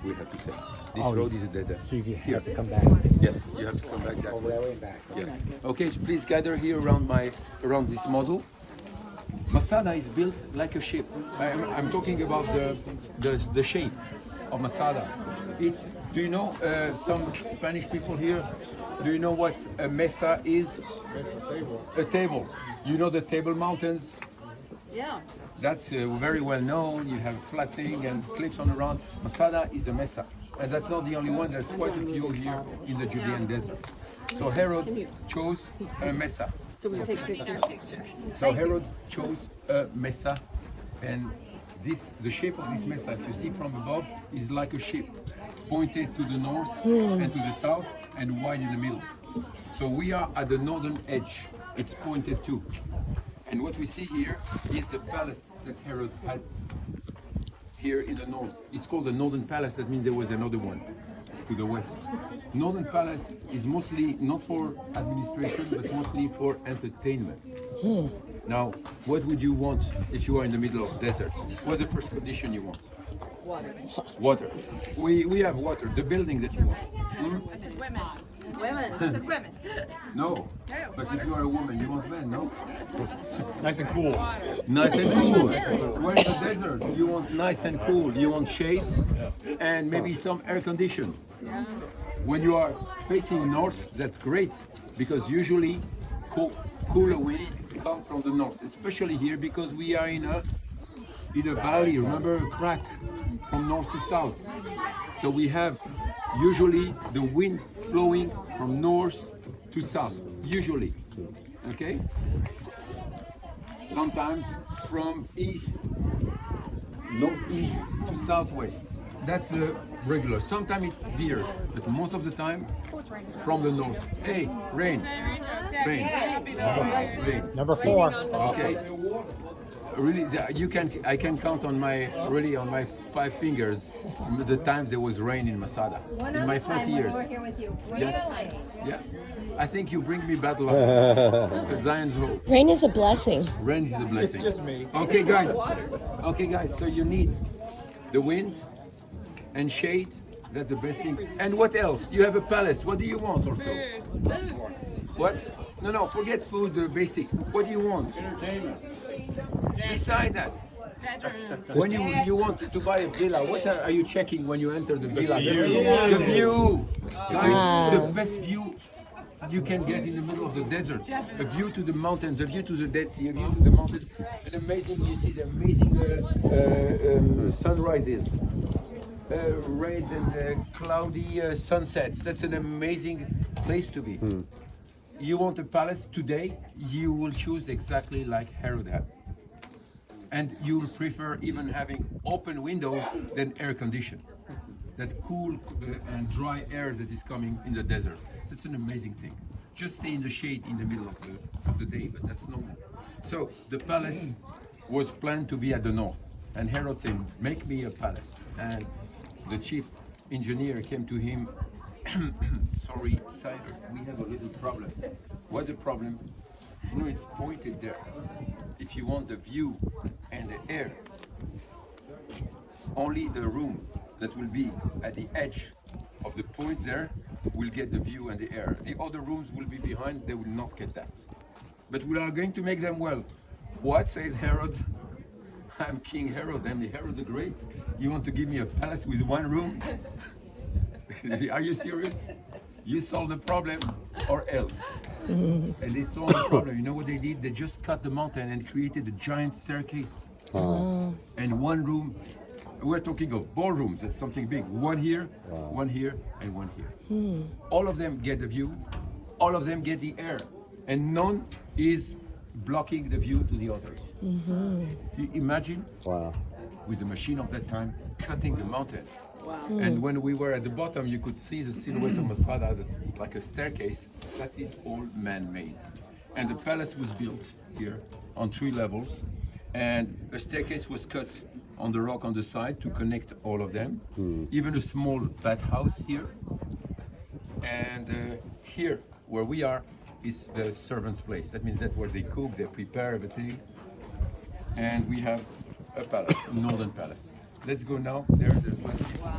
we have to say. This Oh, road is a dead end. So you Here. have to come back Yes, you have to come back that over way. that way and back. Yes. Okay, so please gather here around this model. Masada is built like a ship. I'm talking about the shape of Masada. Do you know some Spanish people here? Do you know what a mesa is? A table. You know the Table Mountains? Yeah. That's very well known. You have flat thing and cliffs on around. Masada is a mesa. And that's not the only one. There's quite a few here in the Judean desert. So Herod chose a mesa. So we take pictures. So Herod chose a mesa, and the shape of this mesa, if you see from above, is like a ship, pointed to the north and to the south, and wide in the middle. So we are at the northern edge. It's pointed to, and what we see here is the palace that Herod had here in the north. It's called the Northern Palace. That means there was another one to the west. Northern Palace is mostly not for administration, but mostly for entertainment. Now, what would you want if you are in the middle of desert? What's the first condition you want? Water. Water. We have water. The building that you want. I said women. Women. I said women. No. But if you are a woman, you want men, no? Nice and cool. Nice and cool. We're in the desert. You want nice and cool. You want shade and maybe some air condition. Yeah. When you are facing north, that's great because usually cooler winds come from the north, especially here because we are in a valley. Remember, a crack from north to south. So we have usually the wind flowing from north to south. Usually, okay. Sometimes from northeast to southwest. That's regular. Sometimes it veers, but most of the time from the north. Hey, rain. Rain. Rain. Number 4. Okay. Really, I can count on my 5 fingers the times there was rain in Masada in my 40 years. We're here with you. Yes. Yeah. I think you bring me bad luck. Zion's hope. Rain is a blessing. Rain is a blessing. It's just me. Okay, guys. Okay, guys. So you need the wind and shade. That's the best thing. And what else? You have a palace. What do you want also? What? No. Forget food. The basic. What do you want? Entertainment. Beside that, when you want to buy a villa, what are you checking when you enter the villa? The view. Guys, the best view you can get in the middle of the desert. A view to the mountains, a view to the Dead Sea, a view to the mountains. And amazing, you see the amazing sunrises. Red and cloudy sunsets. That's an amazing place to be. You want a palace today, you will choose exactly like Herod had. And you'll prefer even having open windows than air conditioned. That cool and dry air that is coming in the desert. That's an amazing thing. Just stay in the shade in the middle of the day, but that's normal. So the palace was planned to be at the north. And Herod said, make me a palace. And the chief engineer came to him, sorry, Cider, we have a little problem. What's the problem? You know, it's pointed there. If you want the view and the air, only the room that will be at the edge of the point there will get the view and the air. The other rooms will be behind, they will not get that. But we are going to make them well. What, says Herod? I'm King Herod, I'm the Herod the Great. You want to give me a palace with one room? Are you serious? You solve the problem or else. And they solved the problem. You know what they did? They just cut the mountain and created a giant staircase. And one room, we're talking of ballrooms, that's something big. One here, one here, and one here. All of them get the view, all of them get the air. And none is blocking the view to the others. You imagine, with the machine of that time, cutting the mountain. And when we were at the bottom, you could see the silhouette of Masada, like a staircase. That is all man-made. And the palace was built here on 3 levels. And a staircase was cut on the rock on the side to connect all of them. Even a small bathhouse here. And here, where we are, is the servant's place. That means that's where they cook, they prepare everything. And we have a palace, a northern palace. Let's go now. There's last people.